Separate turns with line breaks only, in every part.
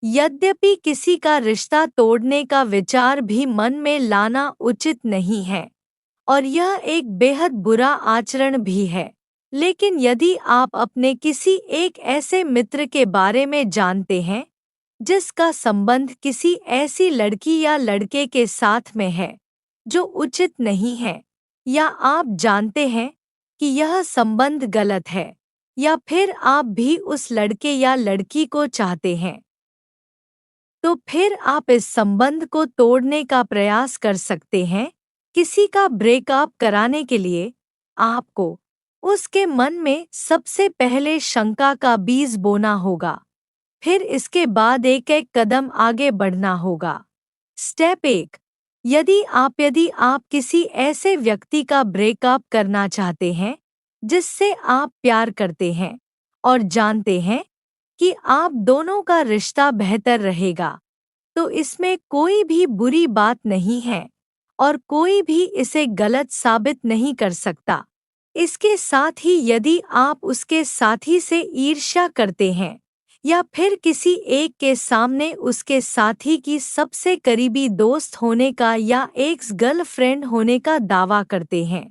यद्यपि किसी का रिश्ता तोड़ने का विचार भी मन में लाना उचित नहीं है और यह एक बेहद बुरा आचरण भी है। लेकिन यदि आप अपने किसी एक ऐसे मित्र के बारे में जानते हैं जिसका संबंध किसी ऐसी लड़की या लड़के के साथ में है जो उचित नहीं है, या आप जानते हैं कि यह संबंध गलत है, या फिर आप भी उस लड़के या लड़की को चाहते हैं, तो फिर आप इस संबंध को तोड़ने का प्रयास कर सकते हैं। किसी का ब्रेकअप कराने के लिए आपको उसके मन में सबसे पहले शंका का बीज बोना होगा, फिर इसके बाद एक एक कदम आगे बढ़ना होगा। स्टेप 1, यदि आप किसी ऐसे व्यक्ति का ब्रेकअप करना चाहते हैं जिससे आप प्यार करते हैं और जानते हैं कि आप दोनों का रिश्ता बेहतर रहेगा, तो इसमें कोई भी बुरी बात नहीं है और कोई भी इसे गलत साबित नहीं कर सकता। इसके साथ ही यदि आप उसके साथी से ईर्ष्या करते हैं या फिर किसी एक के सामने उसके साथी की सबसे करीबी दोस्त होने का या एक्स गर्लफ्रेंड होने का दावा करते हैं,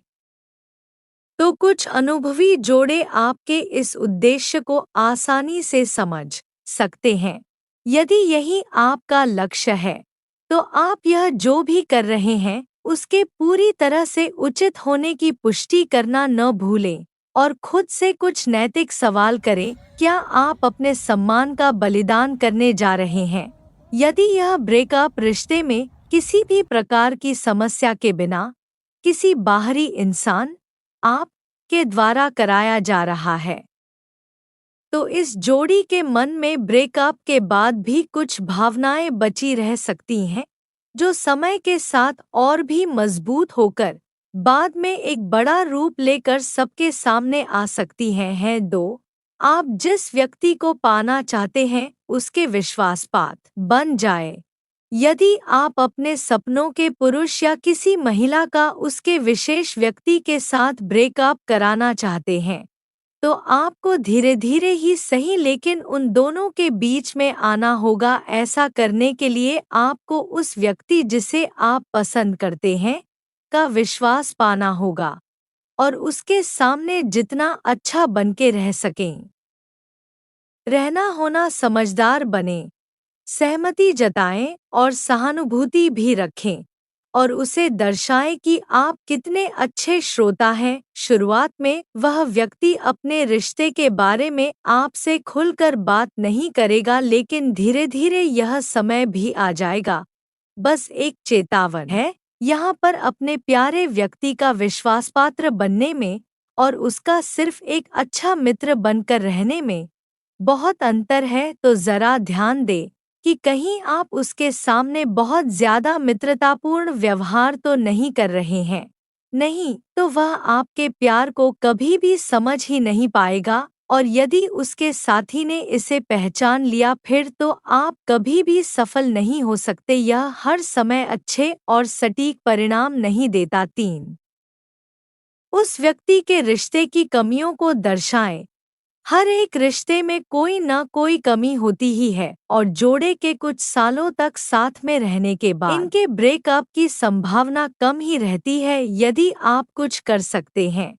तो कुछ अनुभवी जोड़े आपके इस उद्देश्य को आसानी से समझ सकते हैं। यदि यही आपका लक्ष्य है, तो आप यह जो भी कर रहे हैं उसके पूरी तरह से उचित होने की पुष्टि करना न भूलें और खुद से कुछ नैतिक सवाल करें। क्या आप अपने सम्मान का बलिदान करने जा रहे हैं? यदि यह ब्रेकअप रिश्ते में किसी भी प्रकार की समस्या के बिना किसी बाहरी इंसान आप के द्वारा कराया जा रहा है, तो इस जोड़ी के मन में ब्रेकअप के बाद भी कुछ भावनाएं बची रह सकती हैं जो समय के साथ और भी मजबूत होकर बाद में एक बड़ा रूप लेकर सबके सामने आ सकती हैं। 2, आप जिस व्यक्ति को पाना चाहते हैं उसके विश्वासपात्र बन जाए। यदि आप अपने सपनों के पुरुष या किसी महिला का उसके विशेष व्यक्ति के साथ ब्रेकअप कराना चाहते हैं, तो आपको धीरे धीरे ही सही लेकिन उन दोनों के बीच में आना होगा। ऐसा करने के लिए आपको उस व्यक्ति जिसे आप पसंद करते हैं का विश्वास पाना होगा और उसके सामने जितना अच्छा बनके रह सकें रहना होना समझदार बने, सहमति जताएं और सहानुभूति भी रखें और उसे दर्शाएं कि आप कितने अच्छे श्रोता हैं। शुरुआत में वह व्यक्ति अपने रिश्ते के बारे में आपसे खुलकर बात नहीं करेगा, लेकिन धीरे धीरे यह समय भी आ जाएगा। बस एक चेतावनी है यहाँ पर अपने प्यारे व्यक्ति का विश्वासपात्र बनने में और उसका सिर्फ एक अच्छा मित्र बनकर रहने में बहुत अंतर है। तो जरा ध्यान दें कि कहीं आप उसके सामने बहुत ज्यादा मित्रतापूर्ण व्यवहार तो नहीं कर रहे हैं। नहीं तो वह आपके प्यार को कभी भी समझ ही नहीं पाएगा और यदि उसके साथी ने इसे पहचान लिया फिर तो आप कभी भी सफल नहीं हो सकते। यह हर समय अच्छे और सटीक परिणाम नहीं देता। 3, उस व्यक्ति के रिश्ते की कमियों को दर्शाएं। हर एक रिश्ते में कोई न कोई कमी होती ही है और जोड़े के कुछ सालों तक साथ में रहने के बाद इनके ब्रेकअप की संभावना कम ही रहती है। यदि आप कुछ कर सकते हैं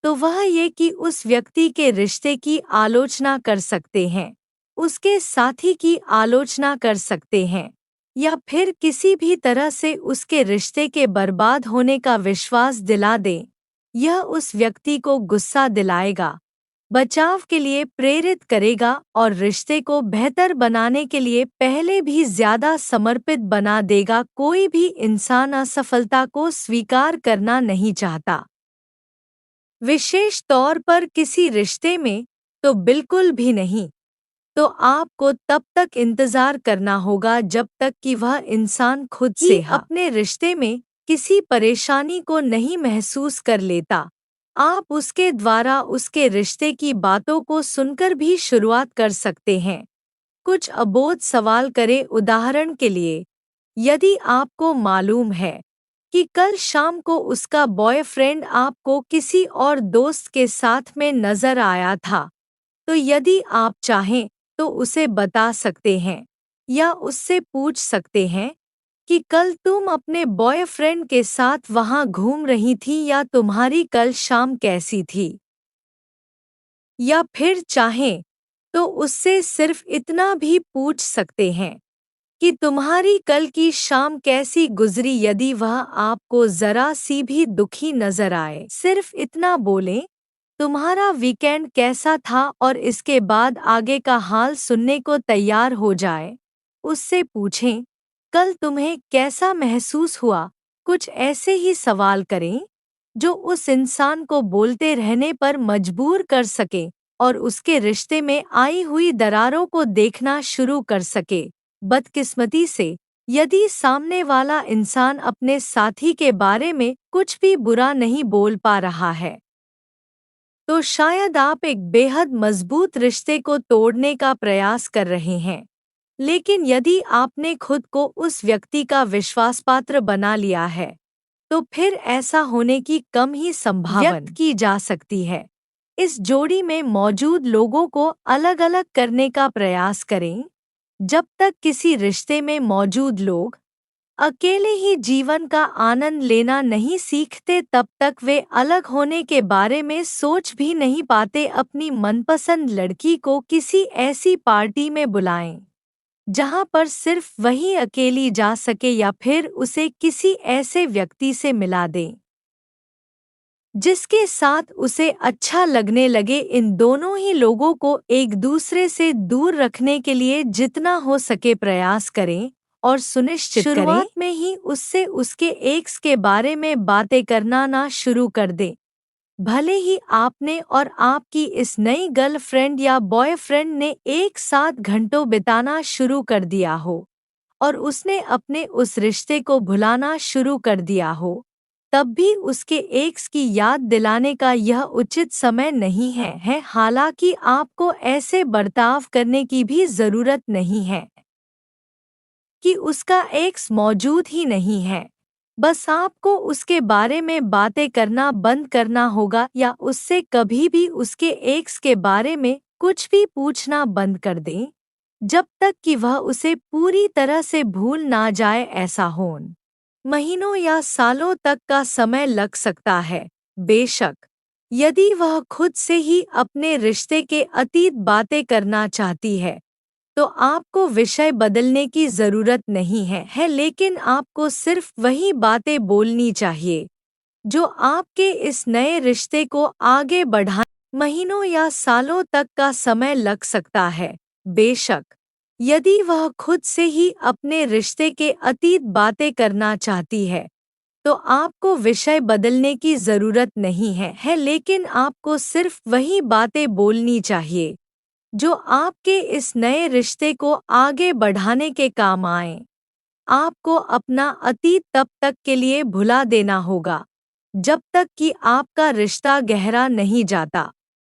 तो वह ये कि उस व्यक्ति के रिश्ते की आलोचना कर सकते हैं, उसके साथी की आलोचना कर सकते हैं या फिर किसी भी तरह से उसके रिश्ते के बर्बाद होने का विश्वास दिला दें। यह उस व्यक्ति को गुस्सा दिलाएगा, बचाव के लिए प्रेरित करेगा और रिश्ते को बेहतर बनाने के लिए पहले भी ज्यादा समर्पित बना देगा। कोई भी इंसान असफलता को स्वीकार करना नहीं चाहता, विशेष तौर पर किसी रिश्ते में तो बिल्कुल भी नहीं। तो आपको तब तक इंतजार करना होगा जब तक कि वह इंसान खुद से अपने रिश्ते में किसी परेशानी को नहीं महसूस कर लेता। आप उसके द्वारा उसके रिश्ते की बातों को सुनकर भी शुरुआत कर सकते हैं। कुछ अबोध सवाल करें। उदाहरण के लिए, यदि आपको मालूम है कि कल शाम को उसका बॉयफ्रेंड आपको किसी और दोस्त के साथ में नजर आया था, तो यदि आप चाहें तो उसे बता सकते हैं। या उससे पूछ सकते हैं कि कल तुम अपने बॉयफ्रेंड के साथ वहां घूम रही थी या तुम्हारी कल शाम कैसी थी। या फिर चाहें तो उससे सिर्फ इतना भी पूछ सकते हैं कि तुम्हारी कल की शाम कैसी गुजरी। यदि वह आपको जरा सी भी दुखी नजर आए, सिर्फ इतना बोलें, तुम्हारा वीकेंड कैसा था, और इसके बाद आगे का हाल सुनने को तैयार हो जाए। उससे पूछें, कल तुम्हें कैसा महसूस हुआ। कुछ ऐसे ही सवाल करें जो उस इंसान को बोलते रहने पर मजबूर कर सके और उसके रिश्ते में आई हुई दरारों को देखना शुरू कर सके। बदकिस्मती से, यदि सामने वाला इंसान अपने साथी के बारे में कुछ भी बुरा नहीं बोल पा रहा है, तो शायद आप एक बेहद मजबूत रिश्ते को तोड़ने का प्रयास कर रहे हैं। लेकिन यदि आपने खुद को उस व्यक्ति का विश्वासपात्र बना लिया है, तो फिर ऐसा होने की कम ही संभावना व्यक्त की जा सकती है। इस जोड़ी में मौजूद लोगों को अलग-अलग करने का प्रयास करें। जब तक किसी रिश्ते में मौजूद लोग अकेले ही जीवन का आनंद लेना नहीं सीखते, तब तक वे अलग होने के बारे में सोच भी नहीं पाते। अपनी मनपसंद लड़की को किसी ऐसी पार्टी में बुलाएं जहां पर सिर्फ वही अकेली जा सके, या फिर उसे किसी ऐसे व्यक्ति से मिला दें जिसके साथ उसे अच्छा लगने लगे। इन दोनों ही लोगों को एक दूसरे से दूर रखने के लिए जितना हो सके प्रयास करें और सुनिश्चित करें शुरुआत में ही उससे उसके एक्स के बारे में बातें करना ना शुरू कर दें। भले ही आपने और आपकी इस नई गर्लफ्रेंड या बॉयफ्रेंड ने एक साथ घंटों बिताना शुरू कर दिया हो और उसने अपने उस रिश्ते को भुलाना शुरू कर दिया हो, तब भी उसके एक्स की याद दिलाने का यह उचित समय नहीं है। हालांकि आपको ऐसे बर्ताव करने की भी जरूरत नहीं है कि उसका एक्स मौजूद ही नहीं है। बस आपको उसके बारे में बातें करना बंद करना होगा, या उससे कभी भी उसके एक्स के बारे में कुछ भी पूछना बंद कर दें जब तक कि वह उसे पूरी तरह से भूल ना जाए। ऐसा होने महीनों या सालों तक का समय लग सकता है। बेशक, यदि वह खुद से ही अपने रिश्ते के अतीत बातें करना चाहती है, तो आपको विषय बदलने की जरूरत नहीं है, लेकिन आपको सिर्फ वही बातें बोलनी चाहिए जो आपके इस नए रिश्ते को आगे बढ़ाने महीनों या सालों तक का समय लग सकता है। बेशक, यदि वह खुद से ही अपने रिश्ते के अतीत बातें करना चाहती है, तो आपको विषय बदलने की जरूरत नहीं है, लेकिन आपको सिर्फ वही बातें बोलनी चाहिए जो आपके इस नए रिश्ते को आगे बढ़ाने के काम आए। आपको अपना अतीत तब तक के लिए भुला देना होगा जब तक कि आपका रिश्ता गहरा नहीं जाता।